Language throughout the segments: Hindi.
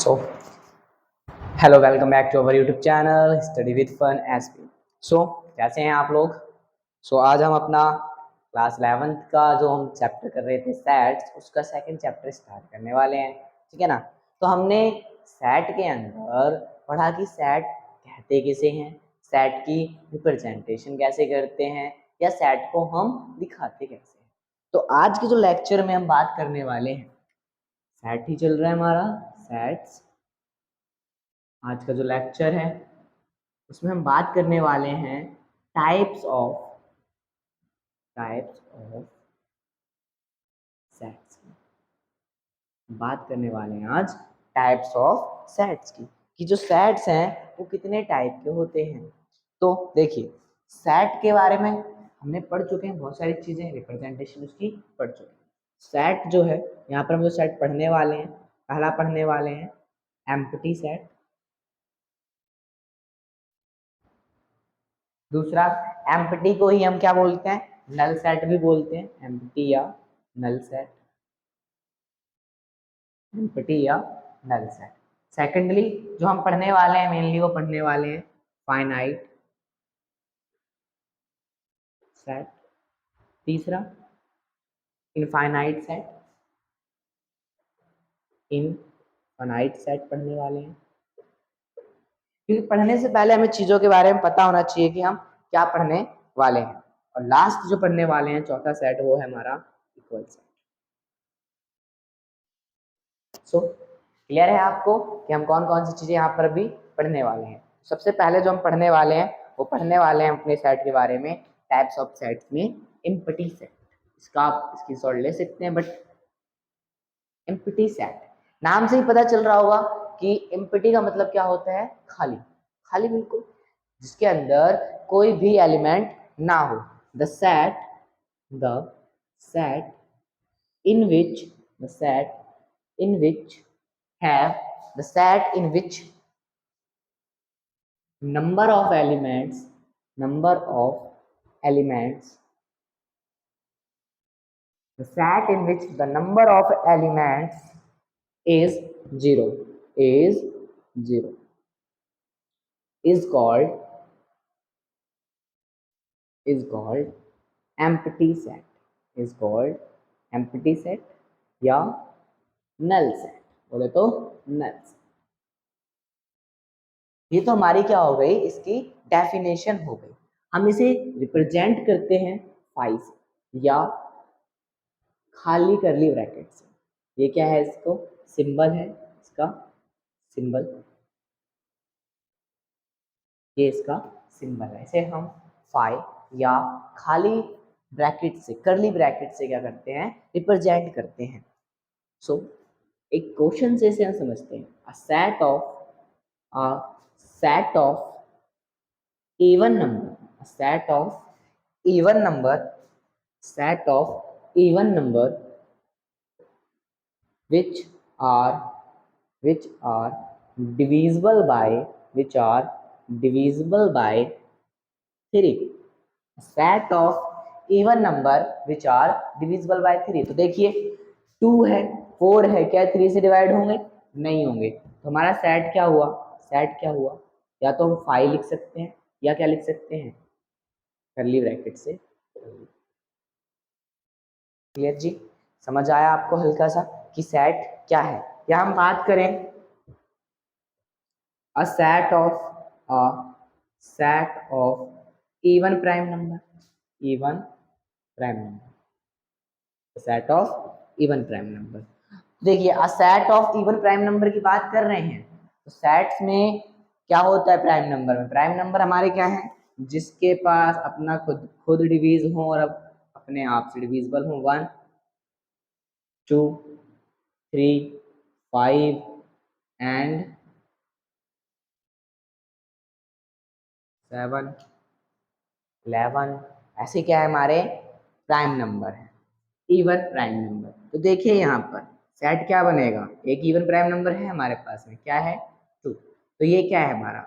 So, hello, welcome back to our YouTube channel Study with Fun SP. So, कैसे हैं आप लोग? आज हम अपना क्लास 11th का जो हम चैप्टर कर रहे थे सेट्स, उसका सेकंड चैप्टर स्टार्ट करने वाले हैं, ठीक है ना। तो हमने सेट के अंदर पढ़ा कि सेट कहते किसे हैं, सेट की रिप्रेजेंटेशन कैसे करते हैं, या सेट को हम दिखाते कैसे हैं। तो आज के जो लेक्चर में हम बात करने वाले हैं, सेट ही चल रहा है हमारा, सेट्स। आज का जो लेक्चर है उसमें हम बात करने वाले हैं टाइप्स ऑफ सेट्स की। बात करने वाले हैं आज टाइप्स ऑफ सेट्स की, कि जो सेट्स हैं वो कितने टाइप के होते हैं। तो देखिए, सेट के बारे में हमने पढ़ चुके हैं, बहुत सारी चीजें, रिप्रेजेंटेशन उसकी पढ़ चुके हैं। सेट जो है, यहाँ पर हम जो सेट पढ़ने वाले हैं, पहला पढ़ने वाले हैं एम्प्टी सेट, दूसरा एम्प्टी को ही हम क्या बोलते हैं, नल सेट भी बोलते हैं, एम्प्टी या नल सेट, एम्प्टी या नल सेट। सेकेंडली जो हम पढ़ने वाले हैं मेनली, वो पढ़ने वाले हैं फाइनाइट सेट, तीसरा इनफाइनाइट सेट, इनफाइनाइट सेट पढ़ने वाले हैं। क्योंकि पढ़ने से पहले हमें चीजों के बारे में पता होना चाहिए कि हम क्या पढ़ने वाले हैं। और लास्ट जो पढ़ने वाले हैं चौथा सेट, वो है हमारा इक्वल सेट। सो क्लियर है आपको कि हम कौन कौन सी चीजें यहाँ पर भी पढ़ने वाले हैं। सबसे पहले जो हम पढ़ने वाले हैं वो पढ़ने वाले हैं अपने सेट के बारे में, टाइप्स ऑफ सेट्स में एम्प्टी सेट। इसका आप स्क्रीनशॉट ले सकते हैं। बट एम्प्टी सेट नाम से ही पता चल रहा होगा कि एम्प्टी का मतलब क्या होता है, खाली, खाली बिल्कुल, जिसके अंदर कोई भी एलिमेंट ना हो। The set in which the set in which have the set in which number of elements the set in which the number of elements is zero is zero is called empty set, is called empty set या नल सेट, बोले तो नल सेट। ये तो हमारी क्या हो गई, इसकी डेफिनेशन हो गई। हम इसे रिप्रेजेंट करते हैं फाई से या खाली करली ब्रैकेट से। ये क्या है, इसको सिंबल है, इसका सिंबल, ये इसका सिंबल है। इसे हम फाई या खाली ब्रैकेट से, करली ब्रैकेट से क्या करते हैं, रिप्रेजेंट करते हैं। सो एक क्वेश्चन से इसे हम समझते हैं, अ set of even number, a set of even number which are divisible by 3, set of even number which are divisible by 3। तो देखिए 2 है, 4 है, क्या 3 से डिवाइड होंगे, नहीं होंगे। तो हमारा सेट क्या हुआ, या तो हम 5 लिख सकते हैं या क्या लिख सकते हैं, करली ब्रैकेट से। क्लियर जी, समझ आया आपको हल्का सा कि सेट क्या है। या हम बात करें a set of even prime number, set of even prime number. देखिए, a set of even prime number की बात कर रहे हैं, तो सेट्स में क्या होता है, प्राइम नंबर में, प्राइम नंबर हमारे क्या है, जिसके पास अपना खुद डिवीज हो और अब अपने आप से डिविजिबल हो। 1 2 3 5 एंड 7 11, ऐसे क्या है, हमारे प्राइम नंबर है, इवन प्राइम नंबर। तो देखिए यहाँ पर सेट क्या बनेगा, एक इवन प्राइम नंबर है हमारे पास में, क्या है, 2। तो ये क्या है हमारा,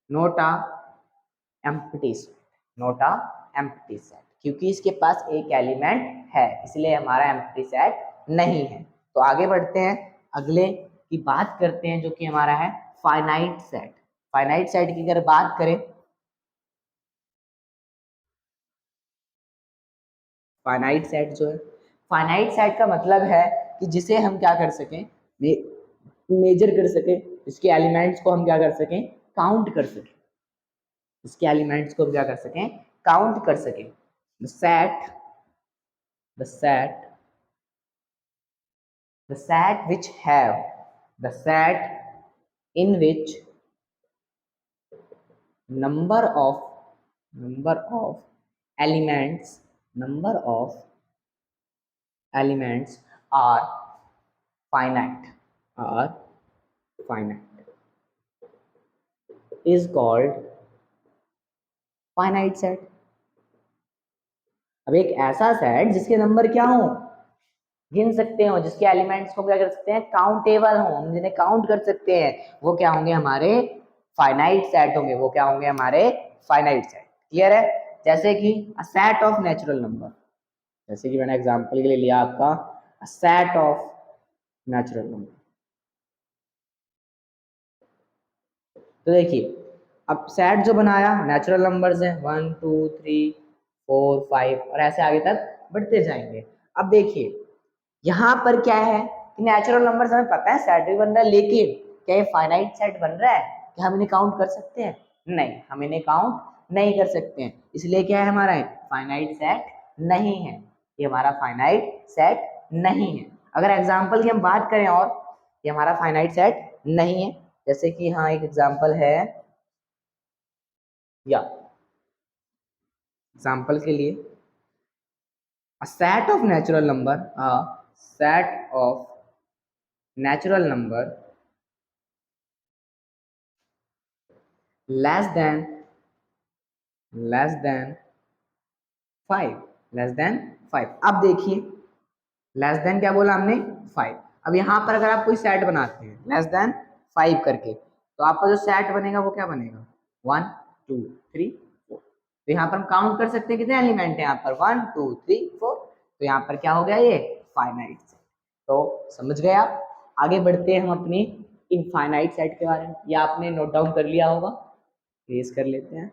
नॉट अ एम्प्टी सेट, क्योंकि इसके पास एक एलिमेंट है, इसलिए हमारा एम्प्टी सेट नहीं है। तो आगे बढ़ते हैं अगले की बात करते हैं जो कि हमारा है फाइनाइट सेट। फाइनाइट सेट की अगर बात करें, फाइनाइट सेट जो है, फाइनाइट सेट का मतलब है कि जिसे हम क्या कर सकें, मेजर कर सकें, इसके एलिमेंट्स को हम क्या कर सकें, काउंट कर सकें, इसके एलिमेंट्स को हम क्या कर सकें, काउंट कर सकें। The set the set the set which have the set in which number of number of elements number of elements are finite are finite is called finite set। अब एक ऐसा सेट जिसके नंबर क्या हो, गिन सकते हो, जिसके एलिमेंट्स को क्या कर सकते हैं, काउंटेबल हो, हम जिन्हें काउंट कर सकते हैं, वो क्या होंगे, हमारे फाइनाइट सेट होंगे, वो क्या होंगे, हमारे फाइनाइट सेट। क्लियर है? जैसे कि अ सेट ऑफ नेचुरल नंबर, जैसे कि मैंने एग्जांपल के लिए लिया आपका अ सेट ऑफ नेचुरल नंबर। तो देखिए, अब सेट जो बनाया, नेचुरल नंबर्स हैं 1 2 3 4 5 और ऐसे आगे तक बढ़ते जाएंगे। अब देखिए यहाँ पर क्या है कि नेचुरल नंबर्स हमें पता है सेट भी बन रहा है, लेकिन क्या ये फाइनाइट सेट बन रहा है, क्या हम इन्हें काउंट कर सकते हैं? नहीं, हम इन्हें काउंट नहीं कर सकते हैं। इसलिए क्या है, हमारा फाइनाइट सेट नहीं है, ये हमारा फाइनाइट सेट नहीं है। अगर एग्जाम्पल की हम बात करें, और ये हमारा फाइनाइट सेट नहीं है, जैसे कि हाँ एक एग्जाम्पल है, या एग्जाम्पल के लिए a set of natural number a set of natural number less than 5 less than 5। अब देखिए लेस देन क्या बोला हमने, 5। अब यहाँ पर अगर आप कोई सेट बनाते हैं लेस देन 5 करके, तो आपका जो सेट बनेगा वो क्या बनेगा, 1 2 3 4। तो यहाँ पर हम काउंट कर सकते हैं कितने एलिमेंट हैं यहाँ पर, 1 2 3 4। तो यहाँ पर क्या हो गया, ये फाइनाइट सेट। तो समझ गए आप। आगे बढ़ते हैं हम अपनी इनफाइनाइट सेट के बारे में, या आपने नोट डाउन कर लिया होगा, रेज कर लेते हैं।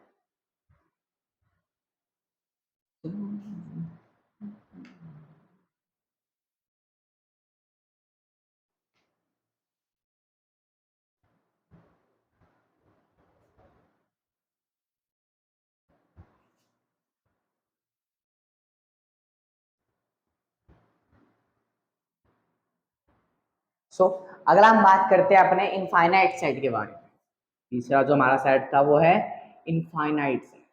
अगला हम बात करते हैं अपने इनफाइनाइट सेट के बारे में। तीसरा जो हमारा सेट था वो है इनफाइनाइट सेट।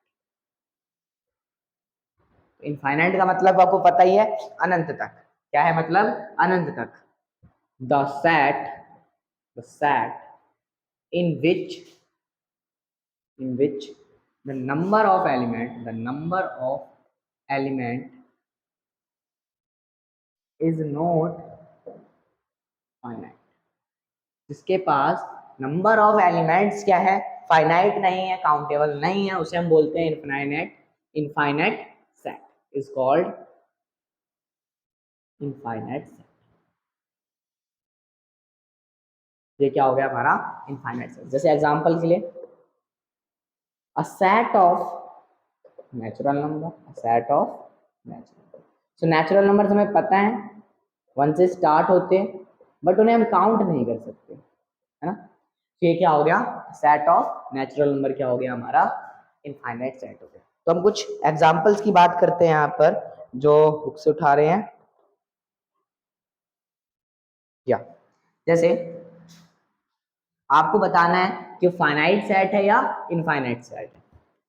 इनफाइनाइट का मतलब आपको पता ही है, अनंत तक। क्या है मतलब, अनंत तक। The set in which the number of element is not finite, जिसके पास नंबर ऑफ एलिमेंट्स क्या है, फाइनाइट नहीं है, काउंटेबल नहीं है, उसे हम बोलते हैं infinite set is called infinite set. ये क्या हो गया हमारा इनफाइनाइट सेट। जैसे एग्जांपल के लिए अ set of natural number, so natural number हमें पता है 1 से स्टार्ट होते हैं, बट उन्हें हम काउंट नहीं कर सकते, है ना। तो ये क्या हो गया, सेट ऑफ नेचुरल नंबर क्या हो गया हमारा, इनफाइनाइट सेट हो गया। तो हम कुछ एग्जांपल्स की बात करते हैं यहाँ पर जो बुक से उठा रहे हैं, या जैसे आपको बताना है कि फाइनाइट सेट है या इनफाइनाइट सेट है।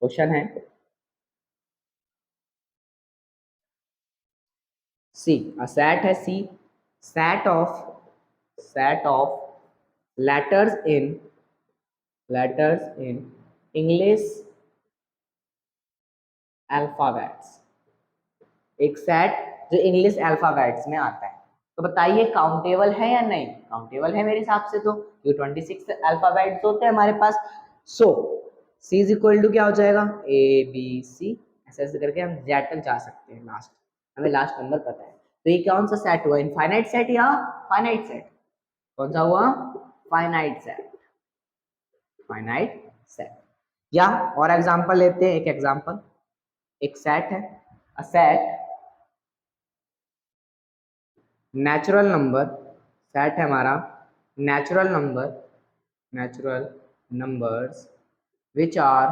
क्वेश्चन है सी, अ सेट है C, set of letters in English alphabets, एक सेट जो इंग्लिश अल्फाबेट्स में आता है। तो बताइए काउंटेबल है या नहीं, काउंटेबल है मेरे हिसाब से, तो ये 26 अल्फाबेट्स होते हैं हमारे पास। सो सी इज इक्वल टू क्या हो जाएगा, ए बी सी, ऐसे ऐसे करके हम जेड तक जा सकते हैं, लास्ट हमें लास्ट नंबर पता है। तो ये कौन सा सेट हुआ, इनफाइनाइट सेट या फाइनाइट सेट, कौन सा हुआ? Finite set, finite set. या और एग्जांपल लेते हैं, एक एग्जांपल, एक सेट है, a set natural number, set है हमारा natural number, natural numbers which are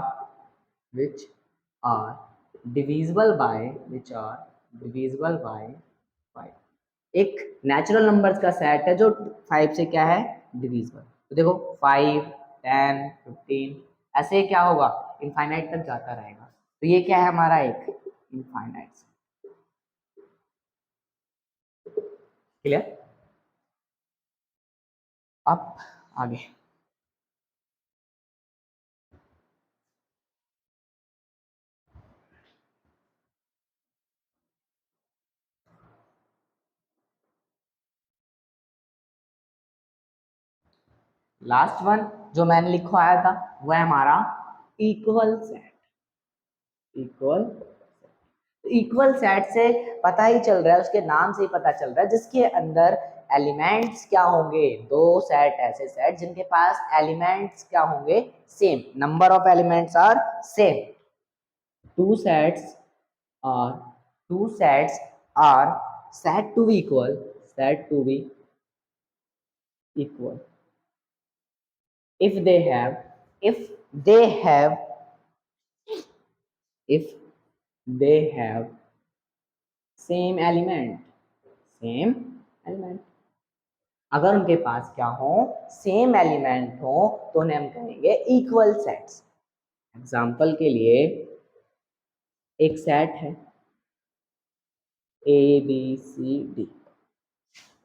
divisible by, which are divisible by 5। एक नेचुरल नंबर्स का सेट है जो 5 से क्या है, डिविजिबल। तो देखो 5, 10, 15 ऐसे क्या होगा, इनफाइनाइट तक जाता रहेगा। तो ये क्या है हमारा, एक इनफाइनाइट। क्लियर? अब आगे लास्ट वन जो मैंने लिखवाया था वो है हमारा equal set. Equal, equal set से पता ही चल रहा है, उसके नाम से ही पता चल रहा है, जिसके अंदर एलिमेंट्स क्या होंगे, दो सेट, ऐसे सेट जिनके पास एलिमेंट्स क्या होंगे, same, number of elements are same. Two sets are two sets are said to be equal, said to be equal if they have, if they have, if they have same element, same element। अगर उनके पास क्या हो, सेम एलिमेंट हो, तो उन्हें हम कहेंगे इक्वल सेट्स। एग्जाम्पल के लिए एक सेट है ए बी सी डी,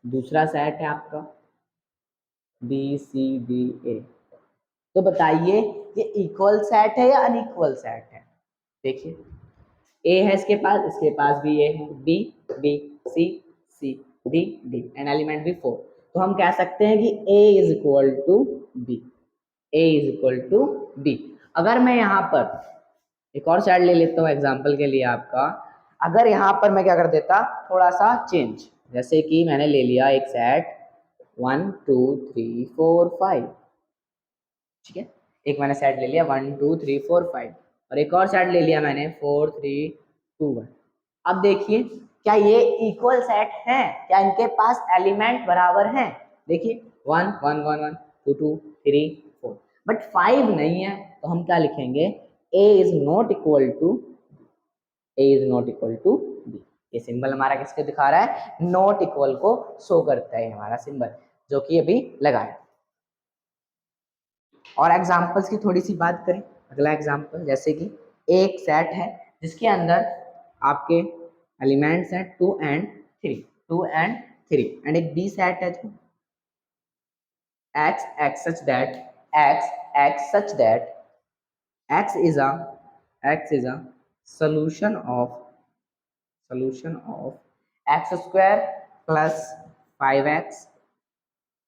दूसरा सेट है आपका बी सी डी ए। तो बताइए ये इक्वल सेट है या अनइक्वल सेट है? देखिए ए है इसके पास भी ए है, B, B, C, C, D, D and element भी 4। तो हम कह सकते हैं कि A is equal to B, A is equal to B. अगर मैं यहाँ पर एक और साइड ले लेता हूँ एग्जाम्पल के लिए आपका, अगर यहाँ पर मैं क्या कर देता, थोड़ा सा चेंज, जैसे कि मैंने ले लिया एक सेट 1 2 3 4 5, ठीक है, एक मैंने सेट ले लिया 1 2 3 4 5 और एक और सेट ले लिया मैंने 4 3 2 1। अब देखिए क्या ये इक्वल सेट है, क्या इनके पास एलिमेंट बराबर हैं? देखिए 1 1 1 1 2 2 3 4, बट 5 नहीं है, तो हम क्या लिखेंगे, a is not equal to, a is not equal to b। ये सिंबल हमारा किसके दिखा रहा है, नॉट इक्वल को शो करता है हमारा सिंबल, जो कि अभी लगाया। और एग्जाम्पल्स की थोड़ी सी बात करें, अगला एग्जाम्पल जैसे कि एक सेट है जिसके अंदर आपके एलिमेंट्स हैं 2 एंड 3, 2 एंड 3 एंड एक बी सेट है जो x x such that x x such that x is a, x is a solution of, solution of x square plus 5x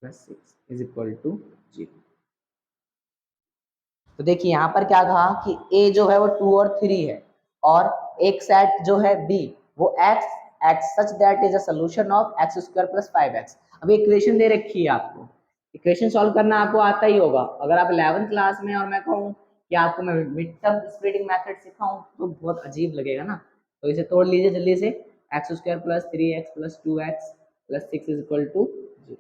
plus 6 is equal to 0। तो देखिए यहाँ पर क्या कहा कि a जो है वो 2 और 3 है, और एक सेट जो है b वो x x such that is a solution of x square plus 5x। अभी इक्वेशन दे रखी है आपको, इक्वेशन सॉल्व करना आपको आता ही होगा। अगर आप 11th क्लास में और मैं कहूँ कि आपको मैं मिड टर्म स्प्लिटिंग मेथड सिखाऊं तो बहुत अजीब लगेगा ना। तो इसे तोड़ लीजिए जल्दी से, x square plus 3x plus 2x plus 6 is equal to 0।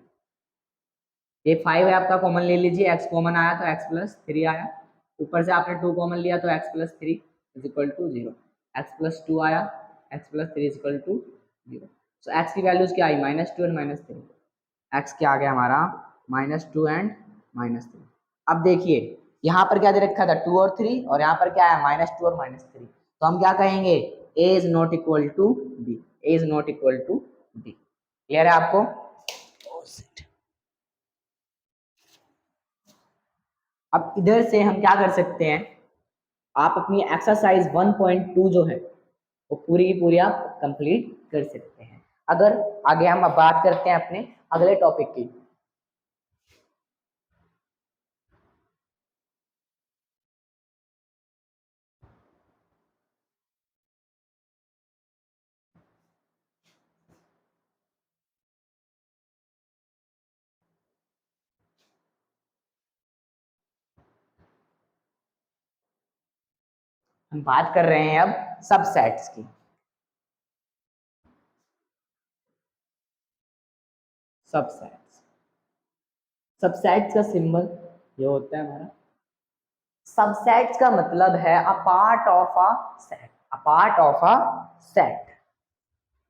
ये 5 है आपका, कॉमन ले लीजिए, x कॉमन आया तो x प्लस 3 आया, ऊपर से आपने 2 कॉमन लिया तो x plus 3 is equal to 0, x plus 2 आया, x plus 3 is equal to 0। So x की वैल्यूज क्या आई, -2 एंड -3, x क्या आ गया हमारा -2 एंड -3। अब देखिए यहाँ पर क्या दे रखा था 2 और 3, और यहाँ पर क्या है -2 और -3, तो हम क्या कहेंगे, a is not equal to b, a is not equal to b। Clear है आपको? अब इधर से हम क्या कर सकते हैं, आप अपनी एक्सरसाइज 1.2 जो है वो पूरी की पूरी आप कंप्लीट कर सकते हैं। अगर आगे हम अब बात करते हैं अपने अगले टॉपिक की। हम बात कर रहे हैं अब सबसेट्स की। सबसेट्स, सबसेट्स का सिंबल ये होता है हमारा। सबसेट्स का मतलब है a part of a set, a part of a set.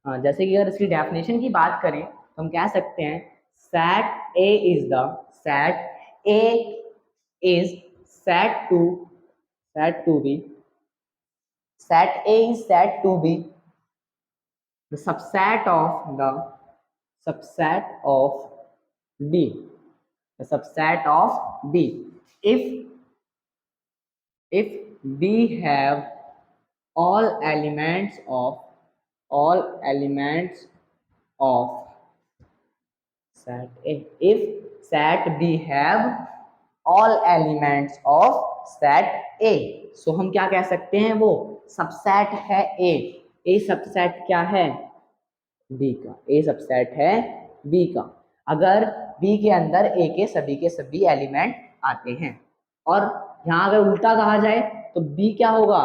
जैसे कि अगर इसकी डेफिनेशन की बात करें तो हम कह सकते हैं set A is the set A is set to B set A is said to be the subset of B, the subset of B. If B have all elements of set A, if set B have all elements of set A, so हम क्या कह सकते हैं, वो सबसेट है A सबसेट क्या है B का, A सबसेट है B का अगर B के अंदर A के सभी एलिमेंट आते हैं। और यहाँ अगर उल्टा कहा जाए तो B क्या होगा,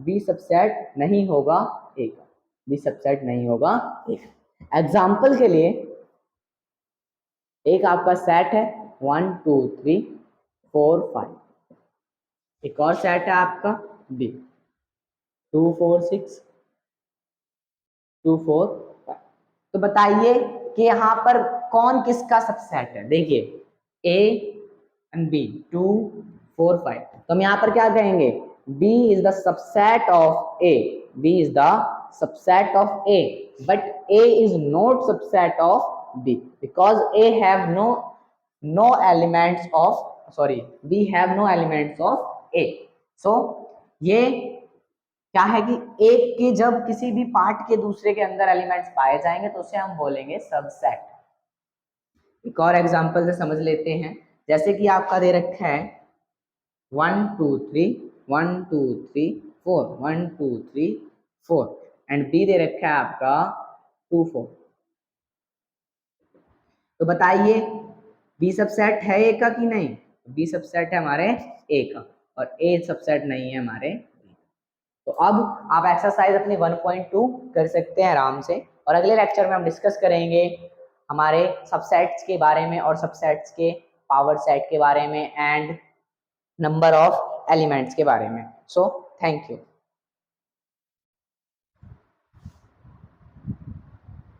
B सबसेट नहीं होगा A का, B सबसेट नहीं होगा A का। एग्जाम्पल के लिए एक आपका सेट है 1 2 3 4 5, एक और सेट है आपका B 2 4 6 2 4 5। तो बताइए कि यहाँ पर कौन किसका सबसेट है। देखिए A एंड B 2 4 5, तो हम यहाँ पर क्या कहेंगे, B is the subset of A, B is the subset of A, but A is not subset of B because A have no elements of B have no elements of A। so ये क्या है कि एक के जब किसी भी पार्ट के दूसरे के अंदर एलिमेंट्स पाए जाएंगे तो उसे हम बोलेंगे सबसेट। एक और एग्जांपल से समझ लेते हैं, जैसे कि आपका दे रखा है 1 2 3 1 2 3 4 1 2 3 4 एंड बी दे रखा है आपका 2 4। तो बताइए बी सबसेट है ए का कि नहीं, बी सबसेट है हमारे ए का और ए सबसेट नहीं है हमारे। तो अब आप एक्सरसाइज अपनी 1.2 कर सकते हैं आराम से, और अगले लेक्चर में हम डिस्कस करेंगे हमारे सबसेट्स के बारे में और सबसेट्स के पावर सेट के बारे में एंड नंबर ऑफ एलिमेंट्स के बारे में। So thank you.